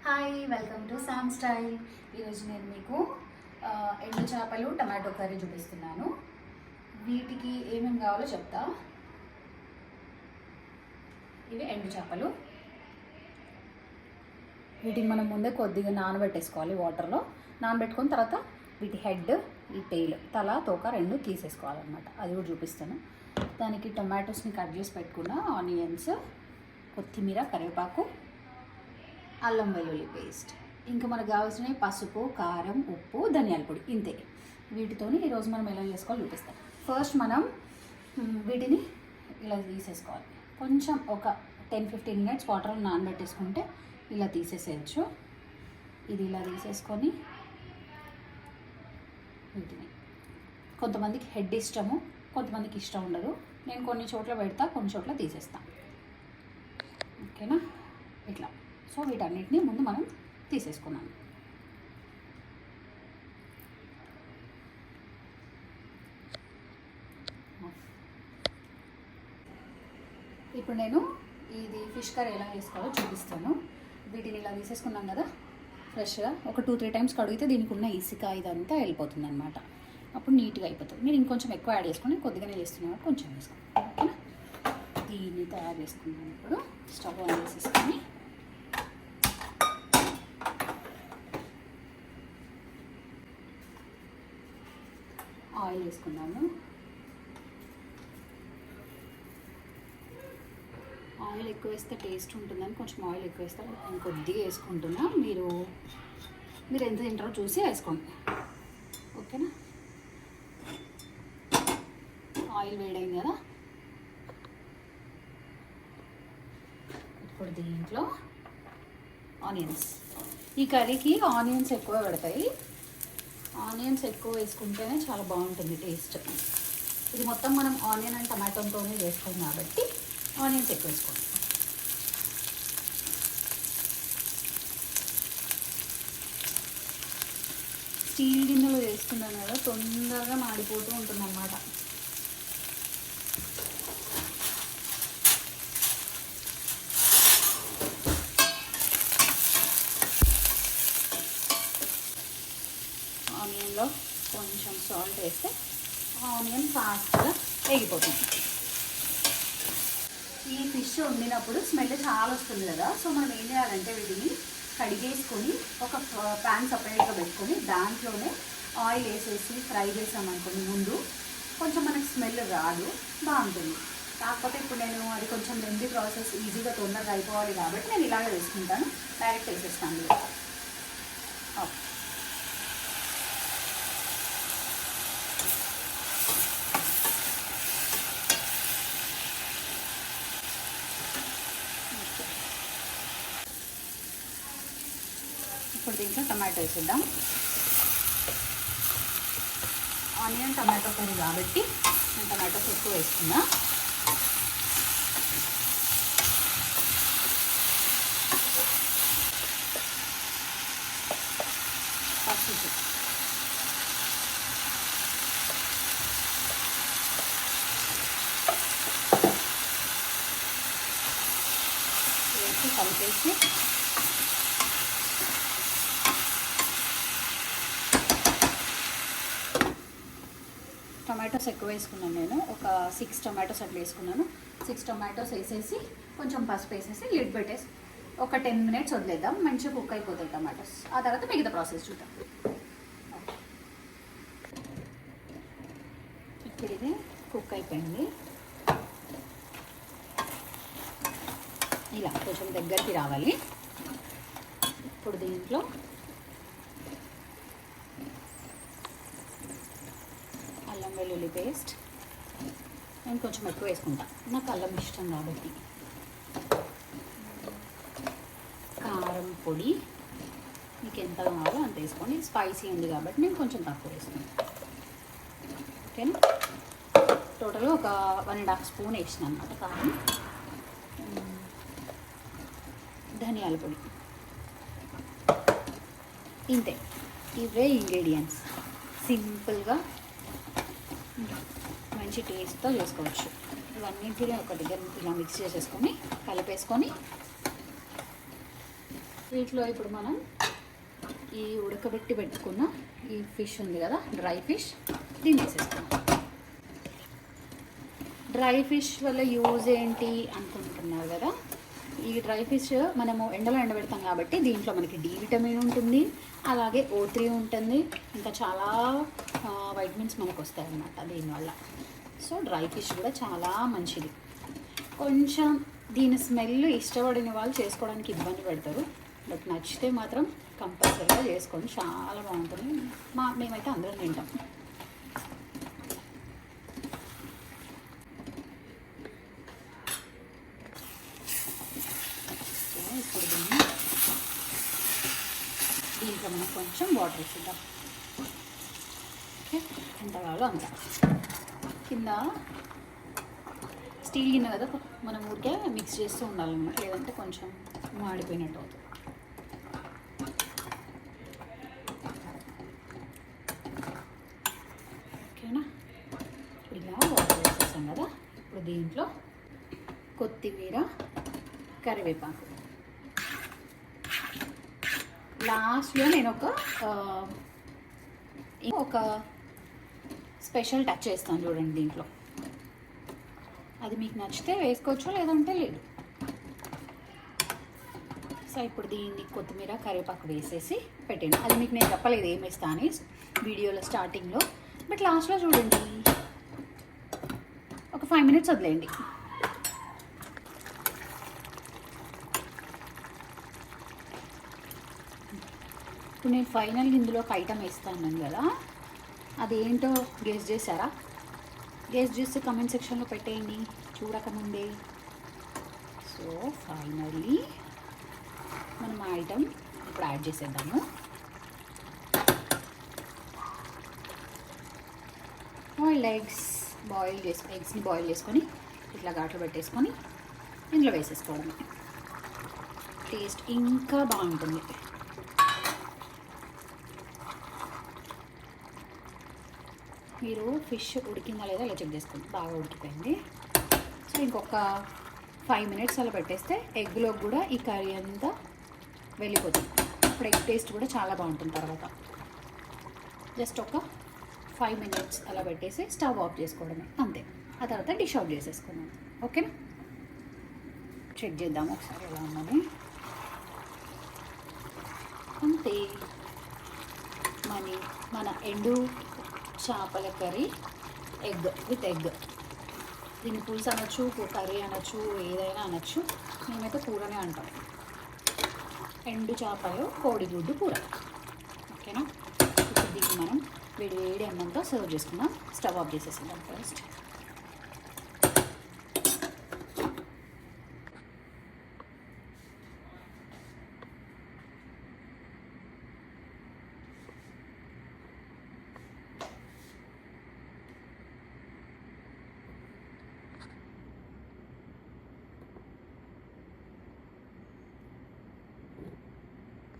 Hi, welcome to Sam style. ఈరోజు నేను మీకు ఎండు చేపలు టమాటో కర్రీ చూపిస్తున్నాను. వీటికి ఏమేమి కావాలో చెప్తా. ఇవి ఎండు చేపలు. వీటిని మనం ముందే కొద్దిగా నానబెట్టేసుకోవాలి వాటర్లో. నానబెట్టుకున్న తర్వాత వీటి హెడ్, ఈ టెయిల్, తల, తోక రెండు తీసేసుకోవాలన్నమాట. అది కూడా చూపిస్తాను. దానికి టొమాటోస్ని కట్ చేసి పెట్టుకున్న, ఆనియన్స్, కొత్తిమీర, కరివేపాకు, అల్లం వెల్లుల్లి పేస్ట్, ఇంకా మనకు కావాల్సినవి పసుపు, కారం, ఉప్పు, ధనియాల పొడి. ఇంతే. వీటితోని ఈరోజు మనం ఎలా చేసుకోవాలో చూపిస్తాం. ఫస్ట్ మనం వీటిని ఇలా తీసేసుకోవాలి. కొంచెం ఒక 10-15 మినిట్స్ వాటర్లో నానబెట్టేసుకుంటే ఇలా తీసేసేయచ్చు. ఇది ఇలా తీసేసుకొని వీటిని, కొంతమందికి హెడ్ ఇష్టము, కొంతమందికి ఇష్టం ఉండదు. నేను కొన్ని చోట్ల పెడతా, కొన్ని చోట్ల తీసేస్తాను. ఓకేనా? ఇట్లా. సో వీటన్నిటిని ముందు మనం తీసేసుకున్నాం. ఇప్పుడు నేను ఇది ఫిష్ కర్రీ ఎలా చేసుకోవాలో చూపిస్తాను. వీటిని ఇలా తీసేసుకున్నాం కదా ఫ్రెష్గా. ఒక 2-3 టైమ్స్ కడిగితే దీనికి ఉన్న ఇసుక ఇదంతా వెళ్ళిపోతుంది అనమాట. అప్పుడు నీట్గా అయిపోతుంది. మీరు ఇంకొంచెం ఎక్కువ యాడ్ చేసుకొని, కొద్దిగానే చేస్తున్నాను, కొంచెం వేసుకోండి. ఓకేనా? దీన్ని తయారు చేసుకున్నాను. ఇప్పుడు స్టవ్ ఆన్ చేసేసుకొని ఆయిల్ వేసుకున్నాము. ఆయిల్ ఎక్కువ వేస్తే టేస్ట్ ఉంటుందని కొంచెం ఆయిల్ ఎక్కువ వేస్తాను. నేను కొద్దిగా వేసుకుంటున్నా. మీరు ఎంత తింటారో చూసి వేసుకోండి. ఓకేనా? ఆయిల్ వేడైంది కదా. ఇప్పుడు దీంట్లో ఆనియన్స్. ఈ కర్రీకి ఆనియన్స్ ఎక్కువ పడతాయి. ఆనియన్స్ ఎక్కువ వేసుకుంటేనే చాలా బాగుంటుంది టేస్ట్. ఇది మొత్తం మనం ఆనియన్ అండ్ టమాటోతోనే వేసుకోం కాబట్టి ఆనియన్స్ ఎక్కువ వేసుకోండి. స్టీల్ గిన్నెలో వేసుకున్నాను కదా, తొందరగా మాడిపోతూ ఉంటుంది అన్నమాట. ఆనియన్లో కొంచెం సాల్ట్ వేస్తే ఆనియన్ ఫాస్ట్గా వేగిపోతుంది. ఈ ఫిష్ వండినప్పుడు స్మెల్ చాలా వస్తుంది కదా. సో మనం ఏం చేయాలంటే వీటిని కడిగేసుకొని ఒక ప్యాన్ సపరేట్గా పెట్టుకొని దాంట్లోనే ఆయిల్ వేసేసి ఫ్రై చేసామనుకోండి ముందు, కొంచెం మనకి స్మెల్ రాదు, బాగుంటుంది. కాకపోతే ఇప్పుడు నేను అది కొంచెం లెంతీ ప్రాసెస్, ఈజీగా తొందరగా అయిపోవాలి కాబట్టి నేను ఇలాగే వేసుకుంటాను. డైరెక్ట్ వేసేస్తాను. ఓకే. ఇప్పుడు దీంట్లో టమాటో వేసేద్దాం. ఆనియన్ టమాటో కర్రీ కాబట్టి నేను టమాటోస్ ఎక్కువ వేసుకున్నా. పసుపు, వేసి కలిపేసి టొమాటోస్ ఎక్కువ వేసుకున్నాను. నేను ఒక 6 టొమాటోస్ అట్లా వేసుకున్నాను. 6 టొమాటోస్ వేసేసి కొంచెం పసుపు వేసేసి లిడ్ పెట్టేసి ఒక 10 మినిట్స్ వదిలేద్దాం. మంచిగా కుక్ అయిపోతాయి టొమాటోస్. ఆ తర్వాత మిగతా ప్రాసెస్ చూద్దాం. ఇప్పుడు ఇది కుక్ అయిపోయింది. ఇలా కొంచెం దగ్గరికి రావాలి. ఇప్పుడు దీంట్లో అల్లం వెల్లుల్లి పేస్ట్ నేను కొంచెం ఎక్కువ వేసుకుంటా, నాకు అల్లం ఇష్టం కాబట్టి. కారం పొడి మీకు ఎంత కావాలో అంత వేసుకోండి. స్పైసీ ఉంది కాబట్టి నేను కొంచెం తక్కువ వేసుకుంటాను. ఓకేనా? టోటల్గా ఒక 1.5 స్పూన్ వేసిన అన్నమాట కారం. ధనియాల పొడి. ఇంతే. ఇవే ఇంగ్రీడియంట్స్. సింపుల్గా మంచి టేస్ట్తో చేసుకోవచ్చు. ఇవన్నింటినీ ఒక దగ్గర ఇలా మిక్స్ చేసేసుకొని కలిపేసుకొని వీటిలో ఇప్పుడు మనం ఈ ఉడకబెట్టి పెట్టుకున్న ఈ ఫిష్ ఉంది కదా, డ్రై ఫిష్, దీన్ని వేసేసుకున్నాం. డ్రై ఫిష్ వల్ల యూజ్ ఏంటి అనుకుంటున్నారు కదా, ఈ డ్రై ఫిష్ మనము ఎండలో ఎండబెడతాం కాబట్టి దీంట్లో మనకి డి విటమిన్ ఉంటుంది, అలాగే O3 ఉంటుంది, ఇంకా చాలా వైటమిన్స్ మనకు వస్తాయి అన్నమాట దీనివల్ల. సో డ్రై ఫిష్ కూడా చాలా మంచిది. కొంచెం దీని స్మెల్ ఇష్టపడిన వాళ్ళు చేసుకోవడానికి ఇబ్బంది పడతారు, బట్ నచ్చితే మాత్రం కంపల్సరీగా చేసుకోండి, చాలా బాగుంటుంది. మేమైతే అందరం తింటాం. ఇప్పుడు దీంట్లో మనం కొంచెం వాటర్ వేసిద్దాం. ఓకే, ఎంత కావాలో అంత. కింద స్టీల్ గిన్నె కదా, మనం ఊరికే మిక్స్ చేస్తూ ఉండాలన్నమాట, లేదంటే కొంచెం మాడిపోయినట్టు అవుతుంది. ఓకేనా, ఇలా వాటర్ వేసేసాం కదా. ఇప్పుడు దీంట్లో కొత్తిమీర, కరివేపాకు, లాస్ట్లో నేను ఒక స్పెషల్ టచ్ చేస్తాను చూడండి దీంట్లో. అది మీకు నచ్చితే వేసుకోవచ్చు, లేదంటే లేదు. సో ఇప్పుడు దీన్ని కొత్తిమీర, కరివేపాకు వేసేసి పెట్టండి. అది మీకు నేను చెప్పలేదు ఏం వేస్తా అని వీడియోలో స్టార్టింగ్లో, బట్ లాస్ట్లో చూడండి. ఒక 5 minutes వదిలేయండి. ఇప్పుడు నేను ఫైనల్గా ఇందులో ఒక ఐటమ్ వేస్తాను కదా, అదేంటో గెస్ చేశారా? గెస్ చేసి కమెంట్ సెక్షన్లో పెట్టేయండి చూడకముందే. సో ఫైనల్లీ మనం ఆ ఐటమ్ ఇప్పుడు యాడ్ చేసేద్దాము. ఎగ్స్ని బాయిల్ చేసుకొని ఇట్లా ఘాట్లు పెట్టేసుకొని ఇందులో వేసేసుకోవడమే. టేస్ట్ ఇంకా బాగుంటుంది. మీరు ఫిష్ ఉడికిందా లేదా ఇలా చెక్ చేసుకోండి. బాగా ఉడికిపోయింది. సో ఇంకొక 5 minutes అలా పెట్టేస్తే ఎగ్లో కూడా ఈ కర్రీ అంతా వెళ్ళిపోతుంది. ఇప్పుడు ఎగ్ టేస్ట్ కూడా చాలా బాగుంటుంది. తర్వాత జస్ట్ ఒక 5 minutes అలా పెట్టేసి స్టవ్ ఆఫ్ చేసుకోవడమే, అంతే. ఆ తర్వాత డిష్ అవుట్ చేసేసుకున్నాం. ఓకేనా, చెక్ చేద్దాము ఒకసారి ఎలా ఉందని. అంతే, మన ఎండు చేపల కర్రీ విత్ ఎగ్. దీన్ని పులుసు అనొచ్చు, కర్రీ అనొచ్చు, ఏదైనా అనొచ్చు. మేమైతే కూరనే అంటాం. ఎండు చేపలు కోడిగుడ్డు కూర. ఓకేనా, ఇప్పుడు దీన్ని మనం వేడి అన్నంతో సర్వ్ చేసుకుందాం. స్టవ్ ఆఫ్ చేసేసుకుందాం ఫస్ట్.